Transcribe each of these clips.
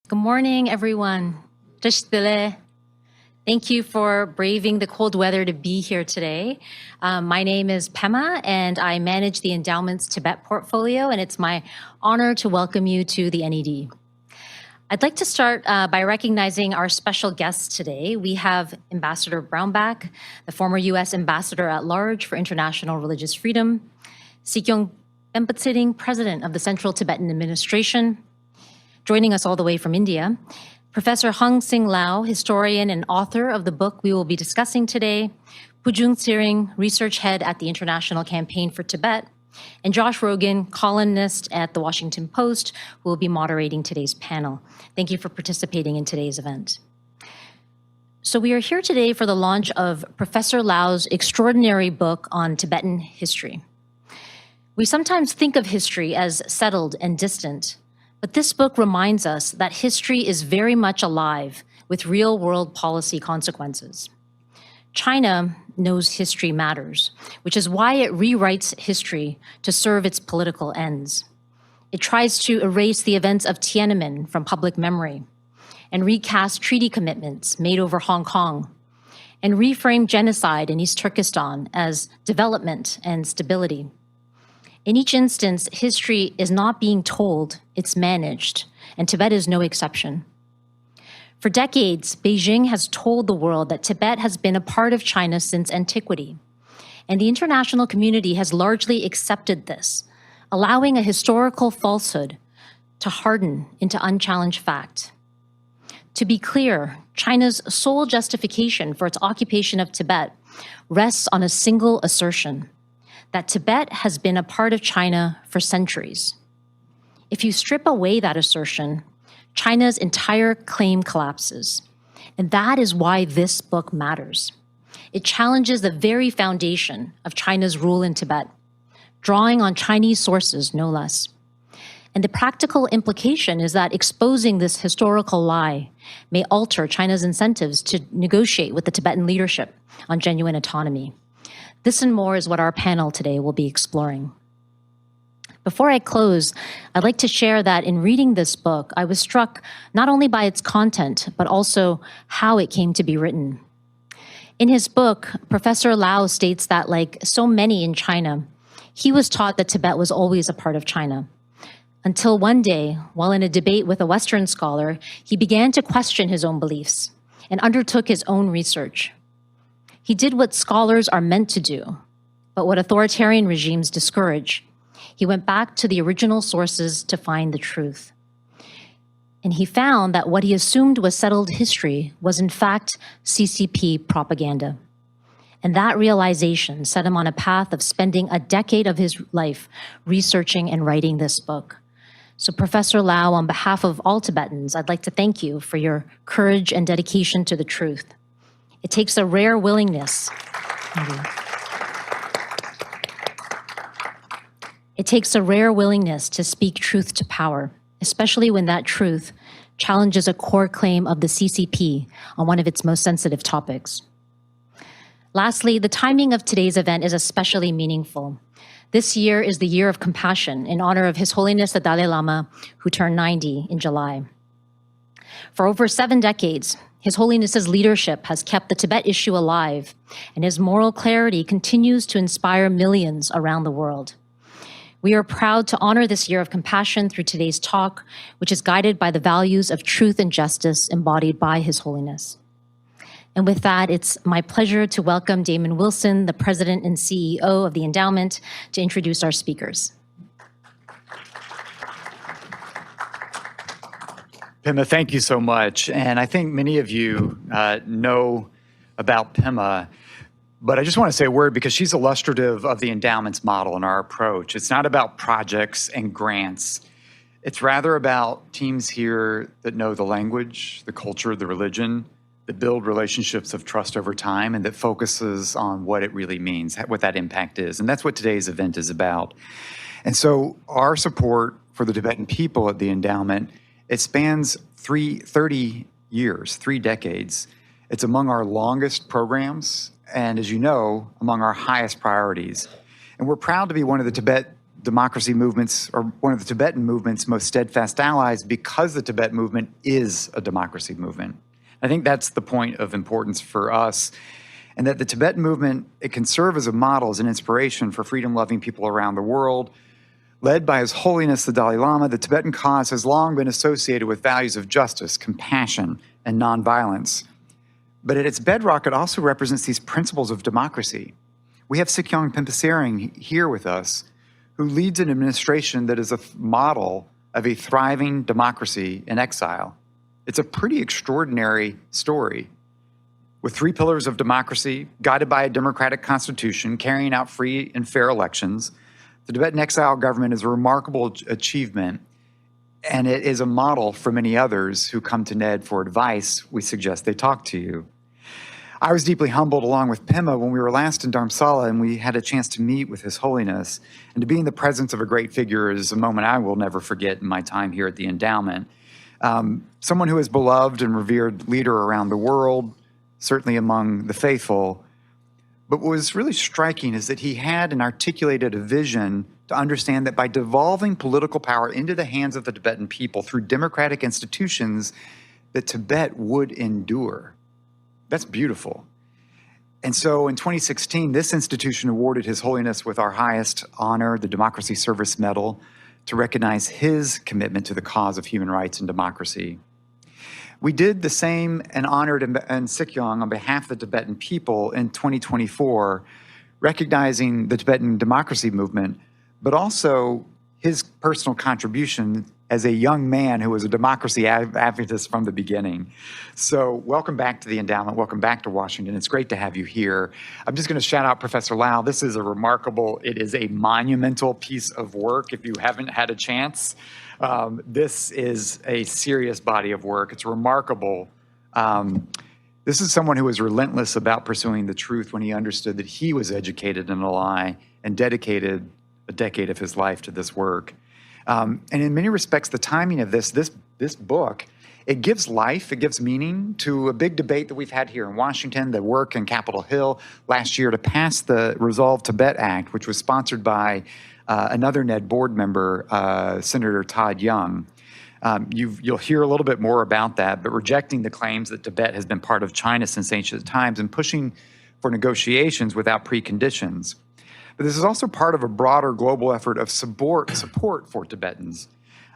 Good morning, everyone. Thank you for braving the cold weather to be here today. My name is Pema, and I manage the Endowment's Tibet portfolio, and it's my honor to welcome you to the NED. I'd like to start by recognizing our special guests today. We have Ambassador Brownback, the former U.S. Ambassador at Large for International Religious Freedom, Sikyong Penpa Tsering, President of the Central Tibetan Administration, joining us all the way from India, Professor Hon-Shiang Lau, historian and author of the book we will be discussing today, Bhuchung, research head at the International Campaign for Tibet, and Josh Rogin, columnist at the Washington Post, who will be moderating today's panel. Thank you for participating in today's event. So we are here today for the launch of Professor Lau's extraordinary book on Tibetan history. We sometimes think of history as settled and distant, but this book reminds us that history is very much alive with real-world policy consequences. China knows history matters, which is why it rewrites history to serve its political ends. It tries to erase the events of Tiananmen from public memory and recast treaty commitments made over Hong Kong and reframe genocide in East Turkestan as development and stability. In each instance, history is not being told, it's managed, and Tibet is no exception. For decades, Beijing has told the world that Tibet has been a part of China since antiquity, and the international community has largely accepted this, allowing a historical falsehood to harden into unchallenged fact. To be clear, China's sole justification for its occupation of Tibet rests on a single assertion: that Tibet has been a part of China for centuries. If you strip away that assertion, China's entire claim collapses. And that is why this book matters. It challenges the very foundation of China's rule in Tibet, drawing on Chinese sources, no less. And the practical implication is that exposing this historical lie may alter China's incentives to negotiate with the Tibetan leadership on genuine autonomy. This and more is what our panel today will be exploring. Before I close, I'd like to share that in reading this book, I was struck not only by its content, but also how it came to be written. In his book, Professor Lau states that, like so many in China, he was taught that Tibet was always a part of China. Until one day, while in a debate with a Western scholar, he began to question his own beliefs and undertook his own research. He did what scholars are meant to do, but what authoritarian regimes discourage. He went back to the original sources to find the truth. And he found that what he assumed was settled history was in fact CCP propaganda. And that realization set him on a path of spending a decade of his life researching and writing this book. So Professor Lau, on behalf of all Tibetans, I'd like to thank you for your courage and dedication to the truth. It takes a rare willingness. It takes a rare willingness to speak truth to power, especially when that truth challenges a core claim of the CCP on one of its most sensitive topics. Lastly, the timing of today's event is especially meaningful. This year is the year of compassion in honor of His Holiness the Dalai Lama, who turned 90 in July. For over 7 decades, His Holiness's leadership has kept the Tibet issue alive, and his moral clarity continues to inspire millions around the world. We are proud to honor this year of compassion through today's talk, which is guided by the values of truth and justice embodied by His Holiness. And with that, it's my pleasure to welcome Damon Wilson, the President and CEO of the Endowment, to introduce our speakers. Pema, thank you so much. And I think many of you know about Pema, but I just want to say a word because she's illustrative of the endowment's model and our approach. It's not about projects and grants. It's rather about teams here that know the language, the culture, the religion, that build relationships of trust over time, and that focuses on what it really means, what that impact is. And that's what today's event is about. And so our support for the Tibetan people at the endowment, it spans 30 years, 3 decades. It's among our longest programs, and as you know, among our highest priorities. And we're proud to be one of the democracy movements, or one of the Tibetan movement's most steadfast allies, because the Tibet movement is a democracy movement. I think that's the point of importance for us, and that the Tibetan movement, it can serve as a model, as an inspiration for freedom-loving people around the world. Led by His Holiness the Dalai Lama, the Tibetan cause has long been associated with values of justice, compassion, and nonviolence. But at its bedrock, it also represents these principles of democracy. We have Sikyong Penpa Tsering here with us, who leads an administration that is a model of a thriving democracy in exile. It's a pretty extraordinary story. With 3 pillars of democracy, guided by a democratic constitution, carrying out free and fair elections, the Tibetan exile government is a remarkable achievement, and it is a model for many others who come to NED for advice. We suggest they talk to you. I was deeply humbled, along with Pema, when we were last in Dharamsala and we had a chance to meet with His Holiness. And to be in the presence of a great figure is a moment I will never forget in my time here at the endowment. Someone who is beloved and revered leader around the world, certainly among the faithful. But what was really striking is that he had and articulated a vision to understand that by devolving political power into the hands of the Tibetan people through democratic institutions, that Tibet would endure. That's beautiful. And so in 2016, this institution awarded His Holiness with our highest honor, the Democracy Service Medal, to recognize his commitment to the cause of human rights and democracy. We did the same and honored in Sikyong on behalf of the Tibetan people in 2024, recognizing the Tibetan democracy movement, but also his personal contribution as a young man who was a democracy advocate from the beginning. So welcome back to the endowment. Welcome back to Washington. It's great to have you here. I'm just going to shout out Professor Lau. This is a remarkable, it is a monumental piece of work if you haven't had a chance. This is a serious body of work. It's remarkable. This is someone who was relentless about pursuing the truth when he understood that he was educated in a lie and dedicated a decade of his life to this work. And in many respects, the timing of this book, it gives life, it gives meaning to a big debate that we've had here in Washington, the work in Capitol Hill last year to pass the Resolve Tibet Act, which was sponsored by another NED board member, Senator Todd Young. You'll hear a little bit more about that, but rejecting the claims that Tibet has been part of China since ancient times and pushing for negotiations without preconditions. But this is also part of a broader global effort of support for Tibetans.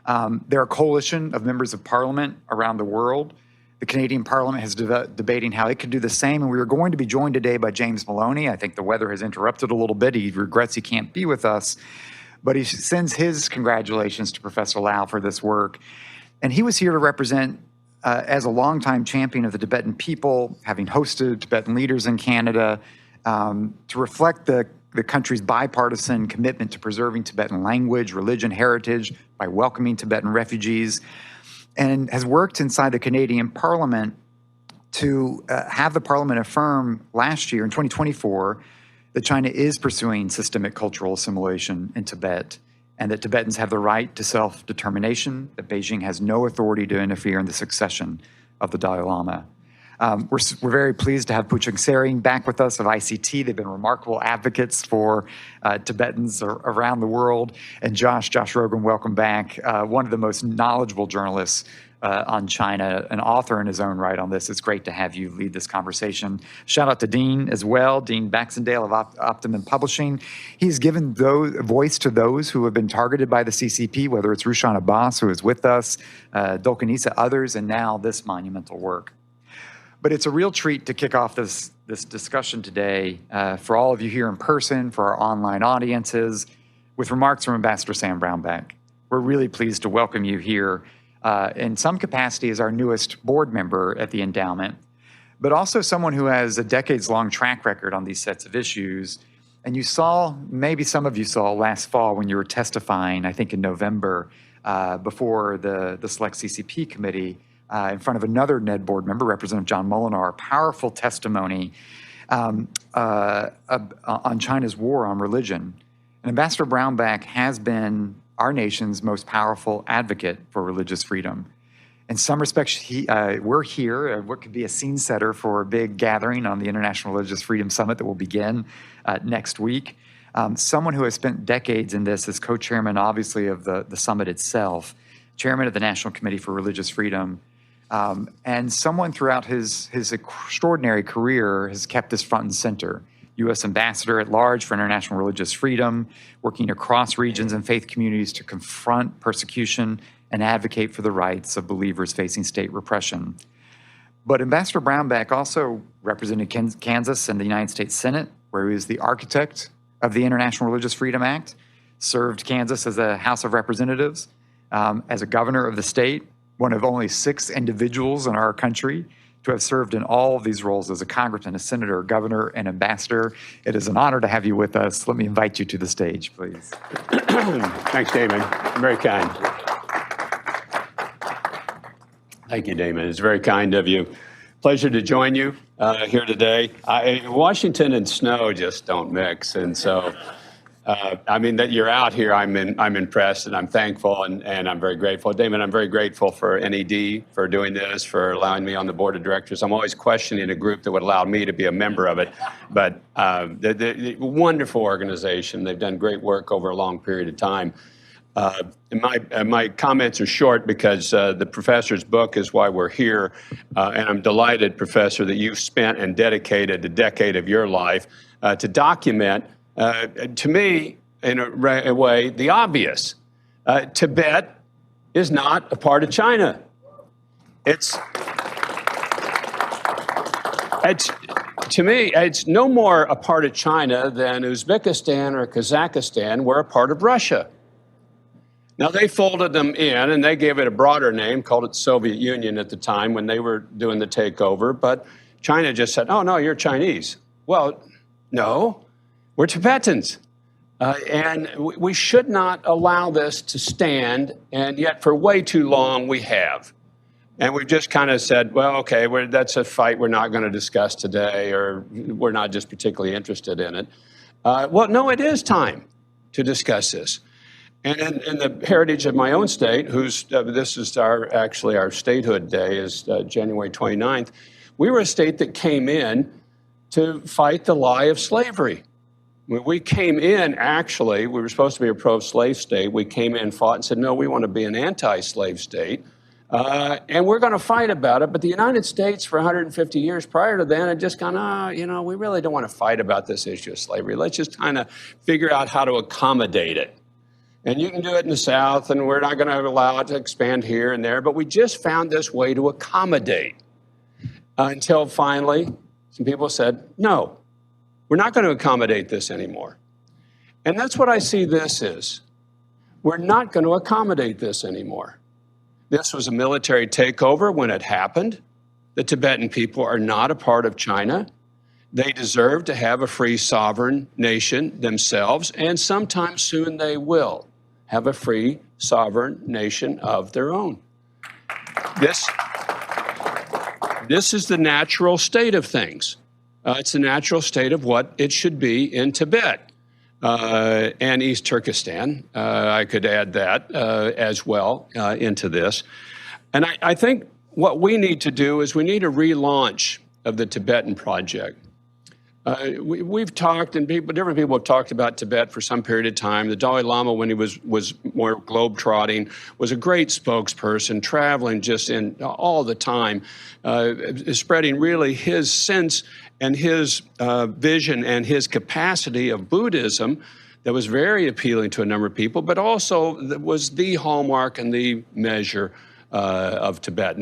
There are a coalition of members of parliament around the world. The Canadian Parliament is debating how it could do the same, and we are going to be joined today by James Maloney. I think the weather has interrupted a little bit. He regrets he can't be with us, but he sends his congratulations to Professor Lau for this work. And he was here to represent, as a longtime champion of the Tibetan people, having hosted Tibetan leaders in Canada, to reflect the country's bipartisan commitment to preserving Tibetan language, religion, heritage by welcoming Tibetan refugees, and has worked inside the Canadian Parliament to have the Parliament affirm last year in 2024 that China is pursuing systemic cultural assimilation in Tibet and that Tibetans have the right to self-determination, that Beijing has no authority to interfere in the succession of the Dalai Lama. We're very pleased to have Bhuchung Tsering back with us of ICT. They've been remarkable advocates for Tibetans around the world. And Josh Rogin, welcome back. One of the most knowledgeable journalists on China, an author in his own right on this. It's great to have you lead this conversation. Shout out to Dean as well, Dean Baxendale of Optimum Publishing. He's given voice to those who have been targeted by the CCP, whether it's Rushan Abbas, who is with us, Dolkanisa, others, and now this monumental work. But it's a real treat to kick off this discussion today for all of you here in person, for our online audiences, with remarks from Ambassador Sam Brownback. We're really pleased to welcome you here in some capacity as our newest board member at the endowment, but also someone who has a decades-long track record on these sets of issues. And you saw, maybe some of you saw last fall when you were testifying, I think in November, before the Select CCP Committee, in front of another NED board member, Representative John Molinar, powerful testimony on China's war on religion. And Ambassador Brownback has been our nation's most powerful advocate for religious freedom. In some respects, we're here, what could be a scene setter for a big gathering on the International Religious Freedom Summit that will begin next week. someone who has spent decades in this as co-chairman, obviously, of the summit itself, chairman of the National Committee for Religious Freedom, and someone throughout his extraordinary career has kept this front and center. U.S. Ambassador at Large for International Religious Freedom, working across regions and faith communities to confront persecution and advocate for the rights of believers facing state repression. But Ambassador Brownback also represented Kansas in the United States Senate, where he was the architect of the International Religious Freedom Act, served Kansas as a House of Representatives, as a governor of the state, one of only 6 individuals in our country to have served in all of these roles as a congressman, a senator, governor, and ambassador. It is an honor to have you with us. Let me invite you to the stage, please. Thanks, Damon. Very kind. Thank you, Damon. It's very kind of you. Pleasure to join you here today. Washington and snow just don't mix, and so I mean that you're out here. I'm impressed, and I'm thankful, and I'm very grateful. Damon, I'm very grateful for NED for doing this, for allowing me on the board of directors. I'm always questioning a group that would allow me to be a member of it, but the wonderful organization. They've done great work over a long period of time. My comments are short because the professor's book is why we're here, and I'm delighted, Professor, that you've spent and dedicated a decade of your life to document, to me, in a way, the obvious. Tibet is not a part of China. To me, it's no more a part of China than Uzbekistan or Kazakhstan were a part of Russia. Now, they folded them in, and they gave it a broader name, called it Soviet Union at the time when they were doing the takeover, but China just said, oh, no, you're Chinese. Well, no, we're Tibetans. And we should not allow this to stand, and yet for way too long we have. And we've just kind of said, well, okay, that's a fight we're not going to discuss today, or we're not just particularly interested in it. Well, no, it is time to discuss this. And in the heritage of my own state, this is actually our statehood day is January 29th, we were a state that came in to fight the lie of slavery. When we came in, actually, we were supposed to be a pro-slave state. We came in, fought, and said, no, we want to be an anti-slave state. And we're going to fight about it. But the United States, for 150 years prior to then, had just gone, we really don't want to fight about this issue of slavery. Let's just kind of figure out how to accommodate it. And you can do it in the South, and we're not going to allow it to expand here and there. But we just found this way to accommodate until finally some people said, no, we're not going to accommodate this anymore. And that's what I see this is. We're not going to accommodate this anymore. This was a military takeover when it happened. The Tibetan people are not a part of China. They deserve to have a free sovereign nation themselves, and sometime soon they will have a free sovereign nation of their own. This is the natural state of things. It's the natural state of what it should be in Tibet and East Turkestan. I could add that as well into this. And I think what we need to do is we need a relaunch of the Tibetan project. We've talked, and different people have talked about Tibet for some period of time. The Dalai Lama, when he was more globe-trotting, was a great spokesperson, traveling just in all the time, spreading really his sense and his vision and his capacity of Buddhism that was very appealing to a number of people, but also that was the hallmark and the measure of Tibet.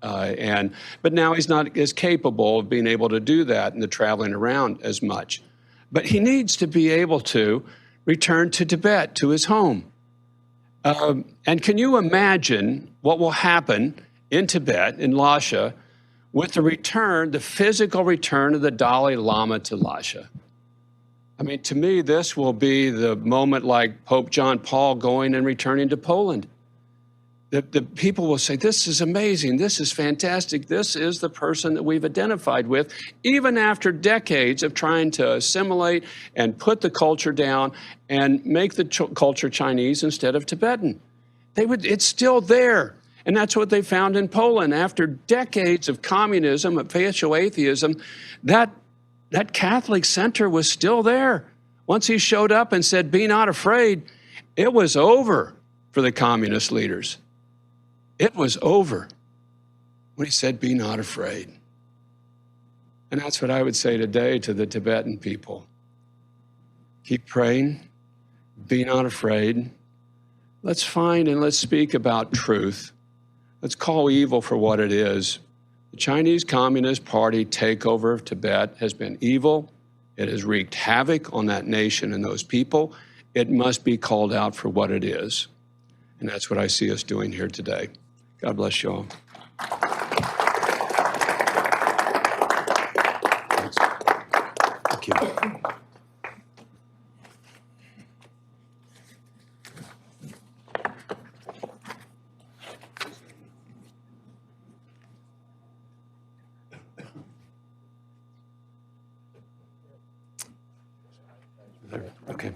But now he's not as capable of being able to do that and the traveling around as much. But he needs to be able to return to Tibet, to his home. And can you imagine what will happen in Tibet, in Lhasa, with the physical return of the Dalai Lama to Lhasa? I mean, to me, this will be the moment like Pope John Paul going and returning to Poland. The people will say, this is amazing, this is fantastic, this is the person that we've identified with, even after decades of trying to assimilate and put the culture down and make the culture Chinese instead of Tibetan. It's still there. And that's what they found in Poland. After decades of communism, of facial atheism, that Catholic center was still there. Once he showed up and said, "Be not afraid," it was over for the communist leaders. It was over when he said, "Be not afraid." And that's what I would say today to the Tibetan people. Keep praying, be not afraid. Let's find and let's speak about truth. Let's call evil for what it is. The Chinese Communist Party takeover of Tibet has been evil. It has wreaked havoc on that nation and those people. It must be called out for what it is. And that's what I see us doing here today. God bless you all. Thank you. Okay.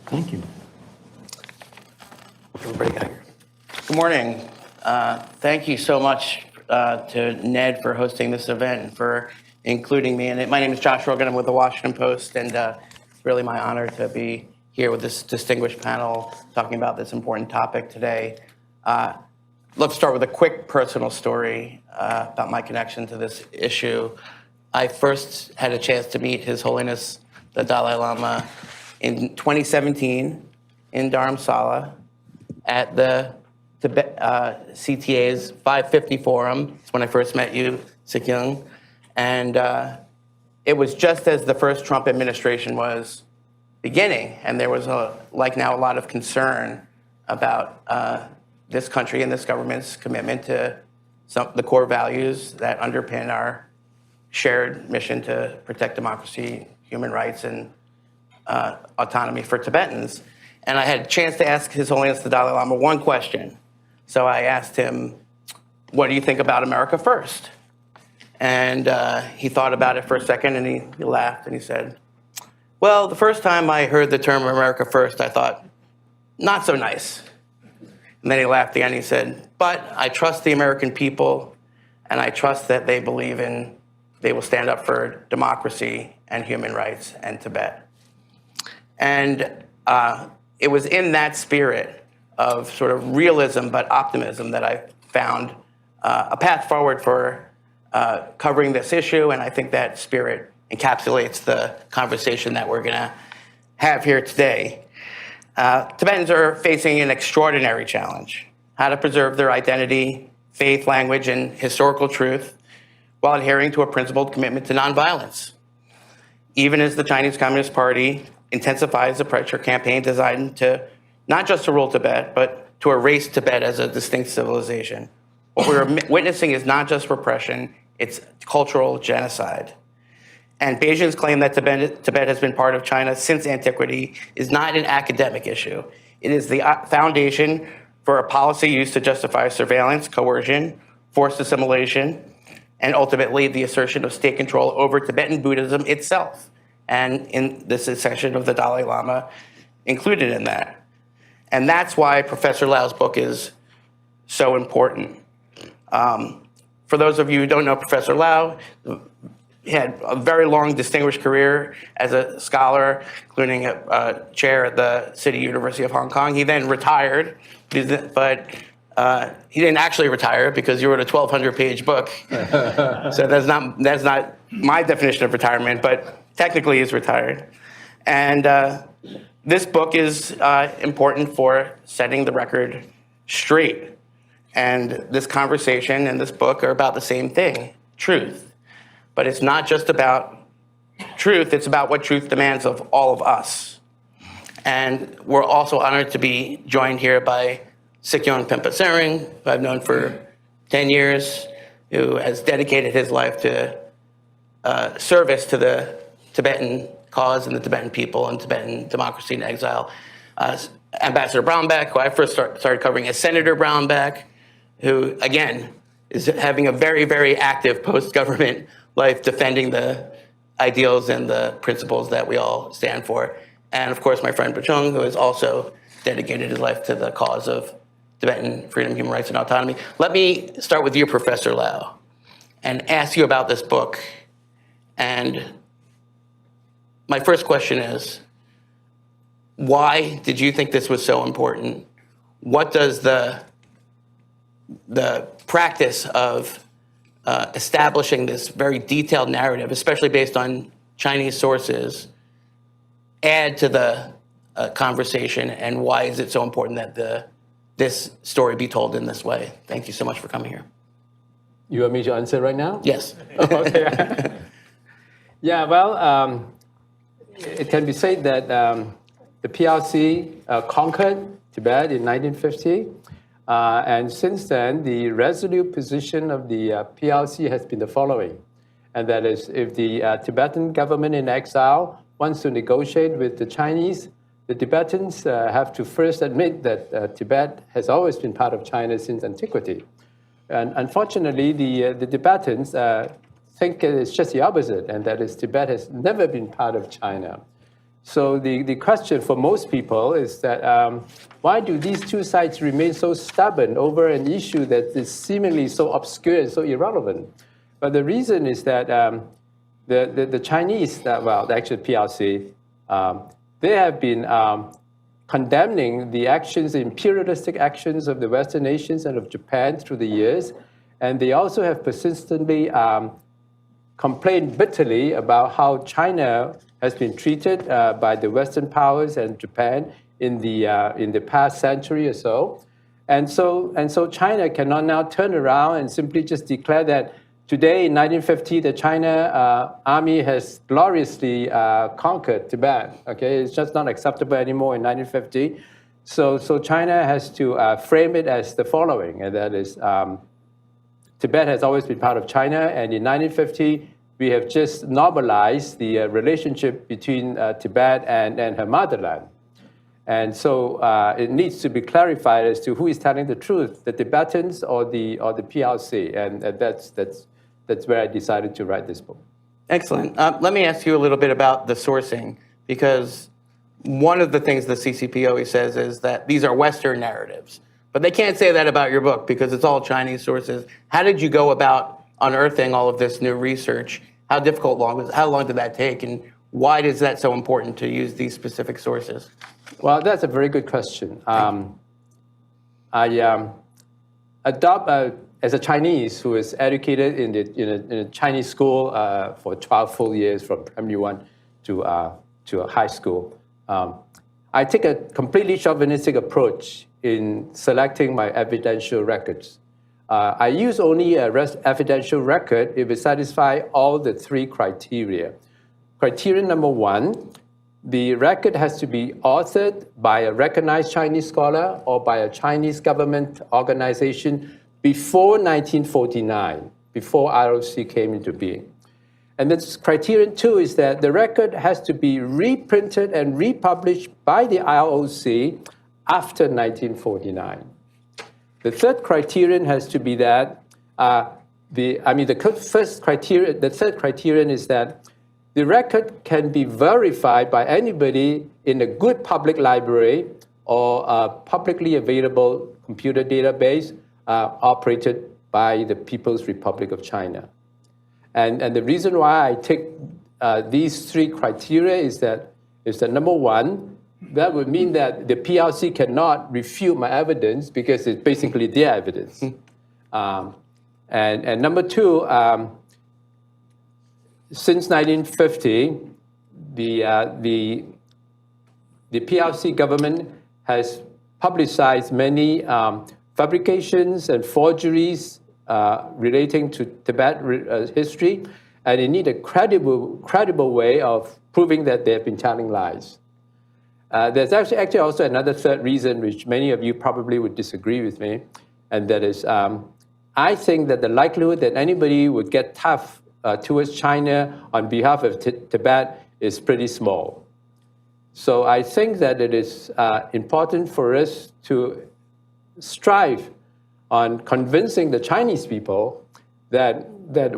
Thank you. Everybody got here. Good morning. Thank you so much to Ned for hosting this event and for including me in it. My name is Josh Rogin. I'm with the Washington Post, and it's really my honor to be here with this distinguished panel talking about this important topic today. Let's start with a quick personal story about my connection to this issue. I first had a chance to meet His Holiness the Dalai Lama in 2017 in Dharamsala at the Tibet, CTA's 550 Forum. It's when I first met you, Sikyong. And it was just as the first Trump administration was beginning, and there was, like now, a lot of concern about this country and this government's commitment to the core values that underpin our shared mission to protect democracy, human rights, and autonomy for Tibetans. And I had a chance to ask His Holiness the Dalai Lama one question. So I asked him, "What do you think about America first?" And he thought about it for a second, and he laughed, and he said, "Well, the first time I heard the term America first, I thought, not so nice." And then he laughed again, and he said, "But I trust the American people, and I trust that they will stand up for democracy and human rights and Tibet." And it was in that spirit of sort of realism but optimism that I found a path forward for covering this issue, and I think that spirit encapsulates the conversation that we're going to have here today. Tibetans are facing an extraordinary challenge: how to preserve their identity, faith, language, and historical truth while adhering to a principled commitment to nonviolence, even as the Chinese Communist Party intensifies the pressure campaign designed to not just to rule Tibet, but to erase Tibet as a distinct civilization. What we're witnessing is not just repression, it's cultural genocide. And Beijing's claim that Tibet has been part of China since antiquity is not an academic issue. It is the foundation for a policy used to justify surveillance, coercion, forced assimilation, and ultimately the assertion of state control over Tibetan Buddhism itself. And in this section of the Dalai Lama included in that. And that's why Professor Lau's book is so important. For those of you who don't know Professor Lau, he had a very long, distinguished career as a scholar, including a chair at the City University of Hong Kong. He then retired, but he didn't actually retire because you wrote a 1,200-page book. So that's not my definition of retirement, but technically he's retired. And this book is important for setting the record straight. And this conversation and this book are about the same thing, truth. But it's not just about truth, it's about what truth demands of all of us. And we're also honored to be joined here by Sikyong Penpa Tsering, who I've known for 10 years, who has dedicated his life to service to the Tibetan cause and the Tibetan people and Tibetan democracy in exile. Ambassador Brownback, who I first started covering as Senator Brownback, who, again, is having a very, very active post-government life defending the ideals and the principles that we all stand for. And, of course, my friend Bhuchung, who has also dedicated his life to the cause of Tibetan freedom, human rights, and autonomy. Let me start with you, Professor Lau, and ask you about this book. And my first question is, why did you think this was so important? What does the practice of establishing this very detailed narrative, especially based on Chinese sources, add to the conversation, and why is it so important that this story be told in this way? Thank you so much for coming here. You want me to answer right now? Yes. Okay. Yeah, well, it can be said that the PRC conquered Tibet in 1950. And since then, the resolute position of the PRC has been the following. And that is, if the Tibetan government in exile wants to negotiate with the Chinese, the Tibetans have to first admit that Tibet has always been part of China since antiquity. And unfortunately, the Tibetans think it's just the opposite, and that is Tibet has never been part of China. So the question for most people is that why do these two sides remain so stubborn over an issue that is seemingly so obscure and so irrelevant? But the reason is that the Chinese, well, actually PRC, they have been condemning the actions, the imperialistic actions of the Western nations and of Japan through the years. And they also have persistently complained bitterly about how China has been treated by the Western powers and Japan in the past century or so. And so China cannot now turn around and simply just declare that today in 1950, the China army has gloriously conquered Tibet. Okay, it's just not acceptable anymore in 1950. So China has to frame it as the following, and that is Tibet has always been part of China, and in 1950, we have just normalized the relationship between Tibet and her motherland. And so it needs to be clarified as to who is telling the truth, the Tibetans or the PRC, and that's where I decided to write this book. Excellent. Let me ask you a little bit about the sourcing, because one of the things the CCP always says is that these are Western narratives, but they can't say that about your book because it's all Chinese sources. How did you go about unearthing all of this new research? How long did that take, and why is that so important to use these specific sources? Well, that's a very good question. I adopt as a Chinese who is educated in a Chinese school for 12 full years, from primary 1 to high school. I take a completely chauvinistic approach in selecting my evidential records. I use only a evidential record if it satisfies all the three criteria. Criterion number 1, the record has to be authored by a recognized Chinese scholar or by a Chinese government organization before 1949, before ROC came into being. And this criterion 2 is that the record has to be reprinted and republished by the ROC after 1949. The third criterion has to be that the third criterion is that the record can be verified by anybody in a good public library or a publicly available computer database operated by the People's Republic of China. And the reason why I take these three criteria is that number 1, that would mean that the PRC cannot refute my evidence because it's basically their evidence. And number 2, since 1950, the PRC government has publicized many fabrications and forgeries relating to Tibet history, and they need a credible way of proving that they have been telling lies. There's actually also another third reason, which many of you probably would disagree with me, and that is I think that the likelihood that anybody would get tough towards China on behalf of Tibet is pretty small. So I think that it is important for us to strive on convincing the Chinese people that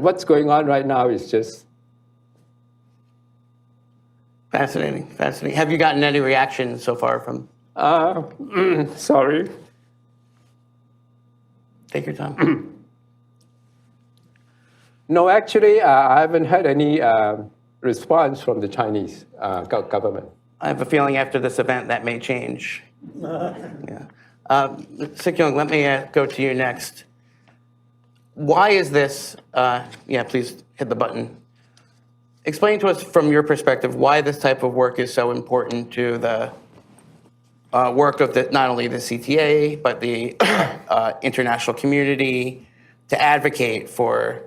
what's going on right now is just... Fascinating, fascinating. Have you gotten any reaction so far from? Sorry. Take your time. No, actually, I haven't had any response from the Chinese government. I have a feeling after this event that may change. Yeah. Sikyong, let me go to you next. Why is this, yeah, please hit the button. Explain to us from your perspective why this type of work is so important to the work of not only the CTA, but the international community to advocate for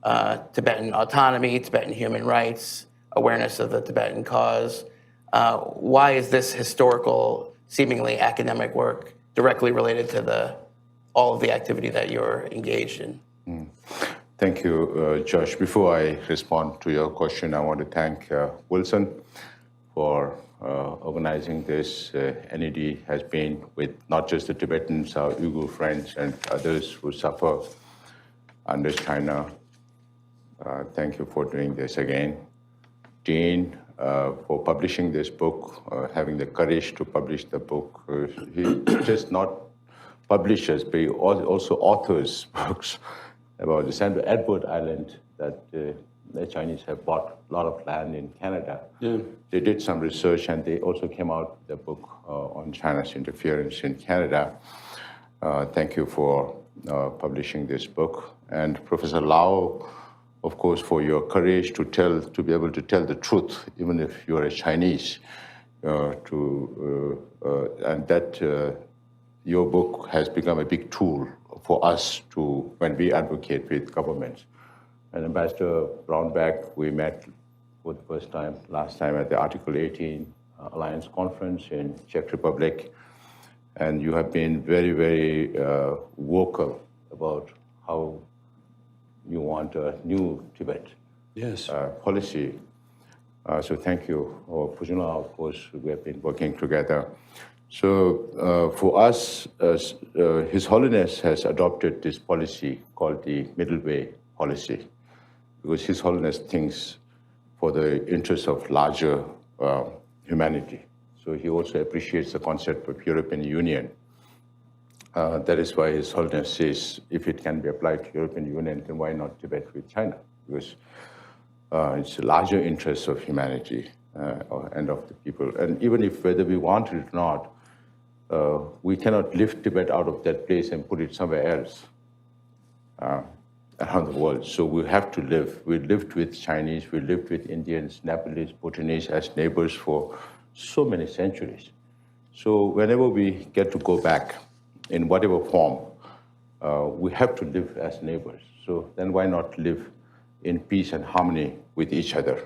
Tibetan autonomy, Tibetan human rights, awareness of the Tibetan cause. Why is this historical, seemingly academic work directly related to all of the activity that you're engaged in? Thank you, Josh. Before I respond to your question, I want to thank Wilson for organizing this. NED has been with not just the Tibetans, our Uyghur friends, and others who suffer under China. Thank you for doing this again. Dean, for publishing this book, having the courage to publish the book. He just not publishers, but he also authors books about the San Edward Island that the Chinese have bought a lot of land in Canada. Yeah. They did some research and they also came out with a book on China's interference in Canada. Thank you for publishing this book. And Professor Lau, of course, for your courage to be able to tell the truth, even if you're a Chinese, and that your book has become a big tool for us when we advocate with governments. And Ambassador Brownback, we met for the first time last time at the Article 18 Alliance Conference in Czech Republic. And you have been very, very vocal about how you want a new Tibet policy. So thank you. Bhuchung, of course, we have been working together. So for us, His Holiness has adopted this policy called the Middle Way policy, because His Holiness thinks for the interests of larger humanity. So he also appreciates the concept of European Union. That is why His Holiness says, if it can be applied to European Union, then why not Tibet with China? Because it's a larger interest of humanity and of the people. And even if whether we want it or not, we cannot lift Tibet out of that place and put it somewhere else around the world. So we have to live. We lived with Chinese, we lived with Indians, Nepalese, Bhutanese as neighbors for so many centuries. So whenever we get to go back, in whatever form, we have to live as neighbors. So then why not live in peace and harmony with each other?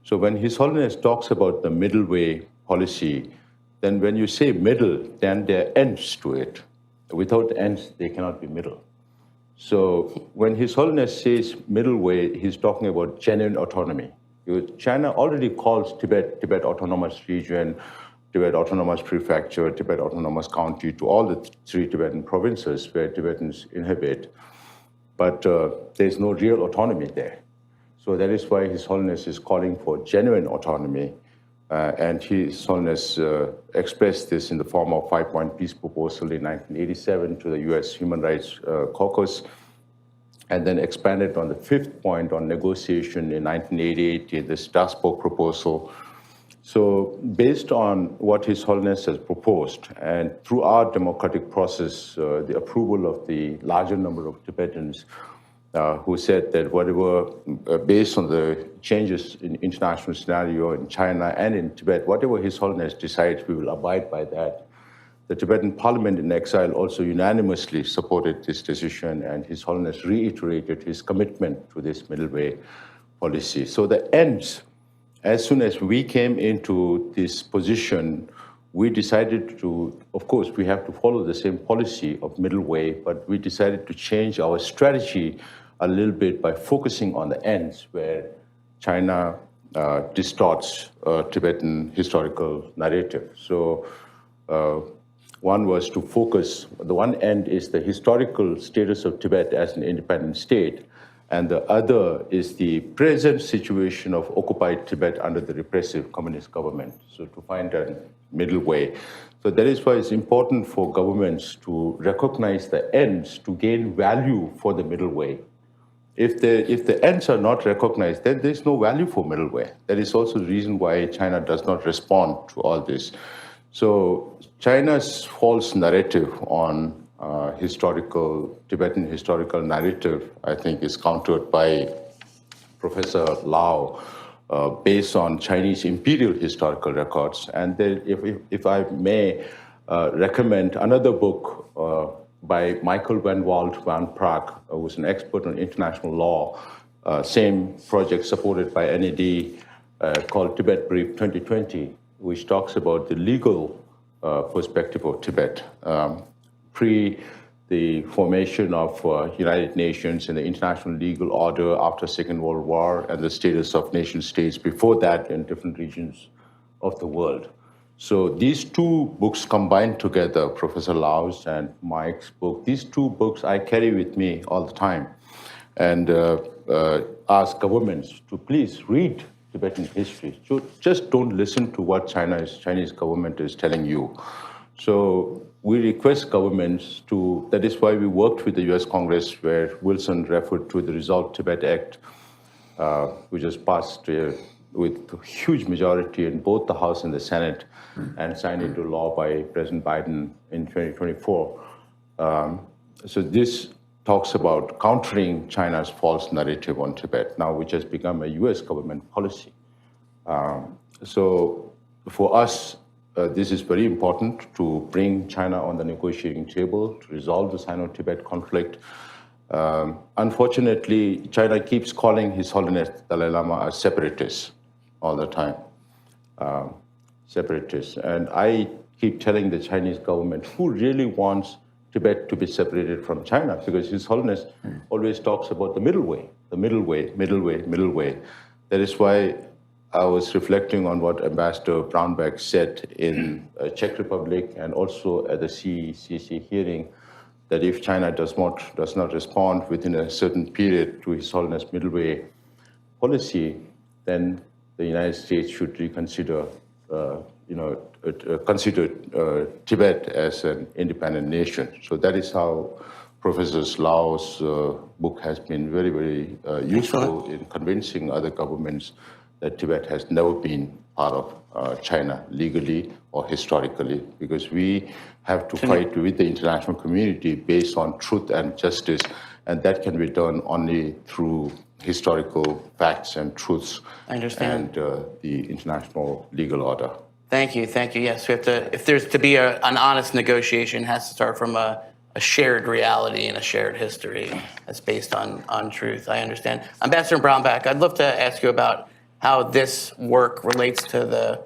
So when His Holiness talks about the middle way policy, then when you say middle, then there are ends to it. Without ends, they cannot be middle. So when His Holiness says middle way, he's talking about genuine autonomy. Because China already calls Tibet Autonomous Region, Tibet Autonomous Prefecture, Tibet Autonomous County, to all the 3 Tibetan provinces where Tibetans inhabit. But there's no real autonomy there. So that is why His Holiness is calling for genuine autonomy. And His Holiness expressed this in the form of 5-point peace proposal in 1987 to the US Human Rights Caucus, and then expanded on the 5th point on negotiation in 1988 in the Strasbourg proposal. So based on what His Holiness has proposed, and through our democratic process, the approval of the larger number of Tibetans who said that whatever, based on the changes in international scenario in China and in Tibet, whatever His Holiness decides, we will abide by that. The Tibetan Parliament in exile also unanimously supported this decision, and His Holiness reiterated his commitment to this middle way policy. So the ends, as soon as we came into this position, we decided to, of course, we have to follow the same policy of middle way, but we decided to change our strategy a little bit by focusing on the ends where China distorts Tibetan historical narrative. So one was to focus, the one end is the historical status of Tibet as an independent state, and the other is the present situation of occupied Tibet under the repressive communist government. So to find a middle way. So that is why it's important for governments to recognize the ends to gain value for the middle way. If the ends are not recognized, then there's no value for middle way. That is also the reason why China does not respond to all this. So China's false narrative on Tibetan historical narrative, I think, is countered by Professor Lau, based on Chinese imperial historical records. And then if I may recommend another book by Michael van Walt van Praag, who's an expert on international law, same project supported by NED, called Tibet Brief 2020, which talks about the legal perspective of Tibet, pre the formation of United Nations and the international legal order after Second World War, and the status of nation states before that in different regions of the world. So these two books combined together, Professor Lau's and Mike's book, these two books I carry with me all the time, and ask governments to please read Tibetan history. So just don't listen to what Chinese government is telling you. So we request governments to, that is why we worked with the US Congress, where Wilson referred to the Resolve Tibet Act, which was passed with a huge majority in both the House and the Senate, and signed into law by President Biden in 2024. So this talks about countering China's false narrative on Tibet now, which has become a US government policy. So for us, this is very important to bring China on the negotiating table to resolve the Sino-Tibet conflict. Unfortunately, China keeps calling His Holiness Dalai Lama a separatist all the time, separatist. And I keep telling the Chinese government, who really wants Tibet to be separated from China? Because His Holiness always talks about the middle way, the middle way, middle way, middle way. That is why I was reflecting on what Ambassador Brownback said in Czech Republic and also at the CCC hearing, that if China does not respond within a certain period to His Holiness middle way policy, then the United States should reconsider, consider Tibet as an independent nation. So that is how Professor Lau's book has been very, very useful in convincing other governments that Tibet has never been part of China legally or historically, because we have to fight with the international community based on truth and justice, and that can be done only through historical facts and truths. I understand. And the international legal order. Thank you, thank you. Yes, we have to. If there's to be an honest negotiation, it has to start from a shared reality and a shared history that's based on truth. I understand. Ambassador Brownback, I'd love to ask you about how this work relates to the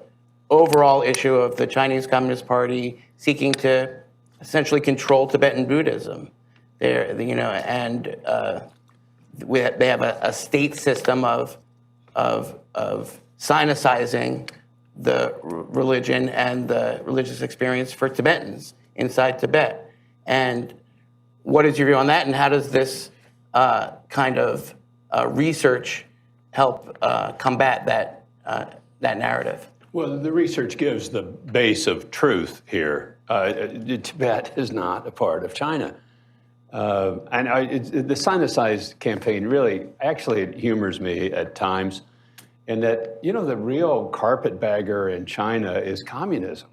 overall issue of the Chinese Communist Party seeking to essentially control Tibetan Buddhism. They have a state system of sinicizing the religion and the religious experience for Tibetans inside Tibet. And what is your view on that? And how does this kind of research help combat that narrative? Well, the research gives the base of truth here. Tibet is not a part of China. The sinicized campaign really, actually, it humors me at times, in that, the real carpetbagger in China is communism.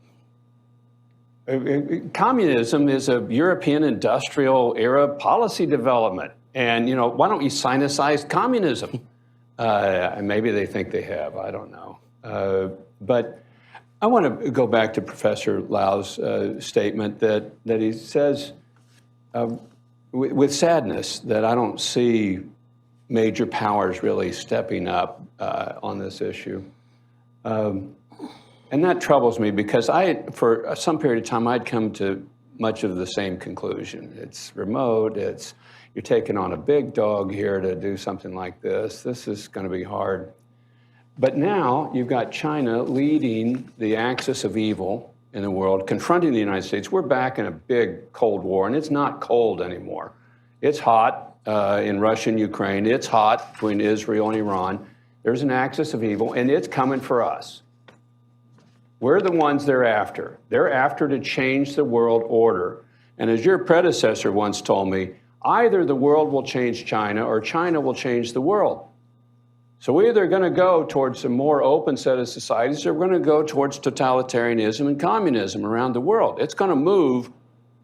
Communism is a European industrial era policy development. And, why don't you sinicize communism? Maybe they think they have, I don't know. But I want to go back to Professor Lau's statement that he says, with sadness, that I don't see major powers really stepping up on this issue. And that troubles me because for some period of time, I'd come to much of the same conclusion. It's remote, you're taking on a big dog here to do something like this. This is going to be hard. But now you've got China leading the axis of evil in the world, confronting the United States. We're back in a big Cold War, and it's not cold anymore. It's hot. in Russia and Ukraine. It's hot between Israel and Iran. There's an axis of evil, and it's coming for us. We're the ones they're after. They're after to change the world order. And as your predecessor once told me, either the world will change China or China will change the world. So we're either going to go towards a more open set of societies or we're going to go towards totalitarianism and communism around the world. It's going to move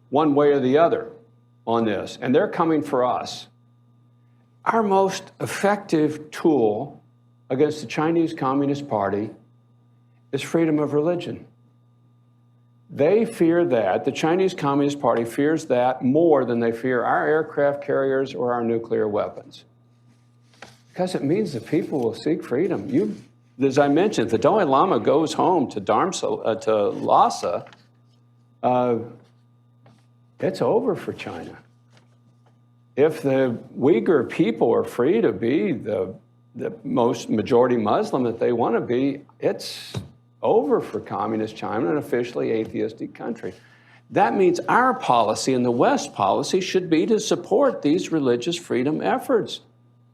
one way or the other on this, and they're coming for us. Our most effective tool against the Chinese Communist Party is freedom of religion. They fear that, the Chinese Communist Party fears that more than they fear our aircraft carriers or our nuclear weapons. Because it means that people will seek freedom. As I mentioned, if the Dalai Lama goes home to Lhasa, it's over for China. If the Uyghur people are free to be the most majority Muslim that they want to be, it's over for communist China, an officially atheistic country. That means our policy and the West policy should be to support these religious freedom efforts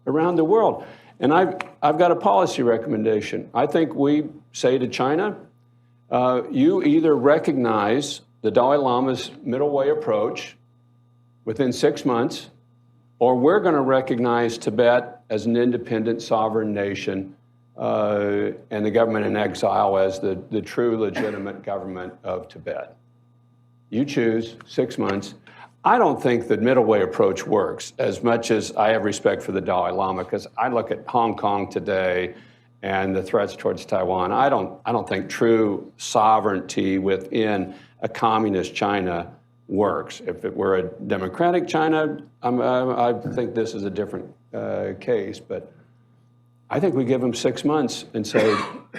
around the world. And I've got a policy recommendation. I think we say to China, you either recognize the Dalai Lama's middle way approach within 6 months, or we're going to recognize Tibet as an independent sovereign nation and the government in exile as the true legitimate government of Tibet. You choose, 6 months. I don't think the middle way approach works as much as I have respect for the Dalai Lama, because I look at Hong Kong today and the threats towards Taiwan. I don't think true sovereignty within a communist China works. If it were a democratic China, I think this is a different case, but I think we give them 6 months and say,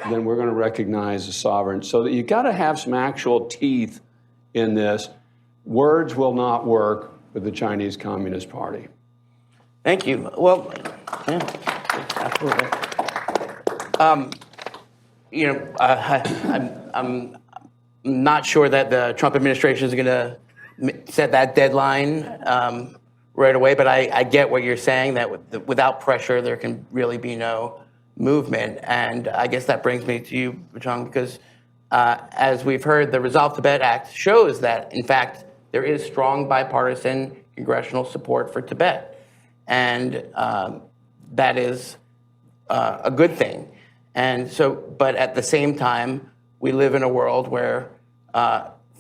then we're going to recognize the sovereign. So that you got to have some actual teeth in this. Words will not work with the Chinese Communist Party. Thank you. Well, yeah, absolutely. I'm not sure that the Trump administration is going to set that deadline right away, but I get what you're saying, that without pressure, there can really be no movement. And I guess that brings me to you, Bhuchung, because as we've heard, the Resolve Tibet Act shows that, in fact, there is strong bipartisan congressional support for Tibet. And that is a good thing. And so, but at the same time, we live in a world where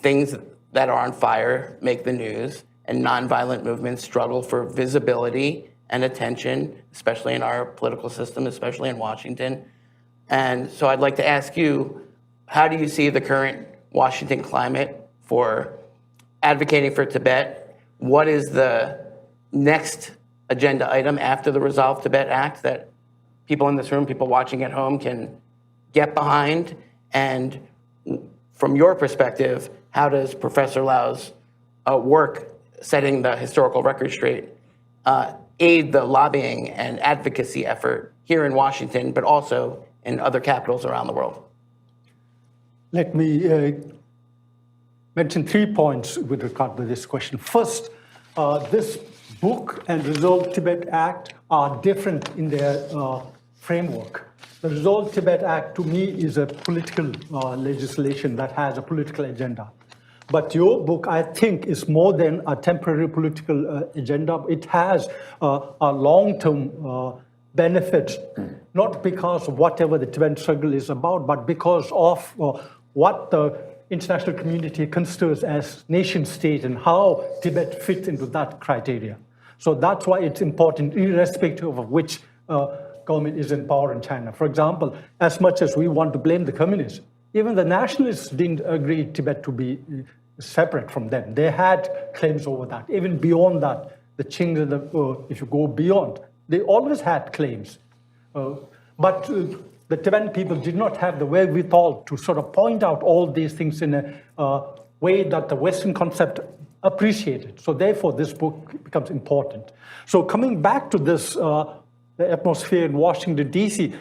things that are on fire make the news, and nonviolent movements struggle for visibility and attention, especially in our political system, especially in Washington. And so I'd like to ask you, how do you see the current Washington climate for advocating for Tibet? What is the next agenda item after the Resolve Tibet Act that people in this room, people watching at home, can get behind? And from your perspective, how does Professor Lau's work setting the historical record straight aid the lobbying and advocacy effort here in Washington, but also in other capitals around the world? Let me mention 3 points with regard to this question. First, this book and Resolve Tibet Act are different in their framework. The Resolve Tibet Act, to me, is a political legislation that has a political agenda. But your book, I think, is more than a temporary political agenda. It has a long-term benefit, not because of whatever the Tibetan struggle is about, but because of what the international community considers as nation state and how Tibet fits into that criteria. So that's why it's important, irrespective of which government is in power in China. For example, as much as we want to blame the communists, even the nationalists didn't agree Tibet to be separate from them. They had claims over that. Even beyond that, the Qing, if you go beyond, they always had claims. But the Tibetan people did not have the wherewithal to sort of point out all these things in a way that the Western concept appreciated. So therefore, this book becomes important. So coming back to this, the atmosphere in Washington, D.C.,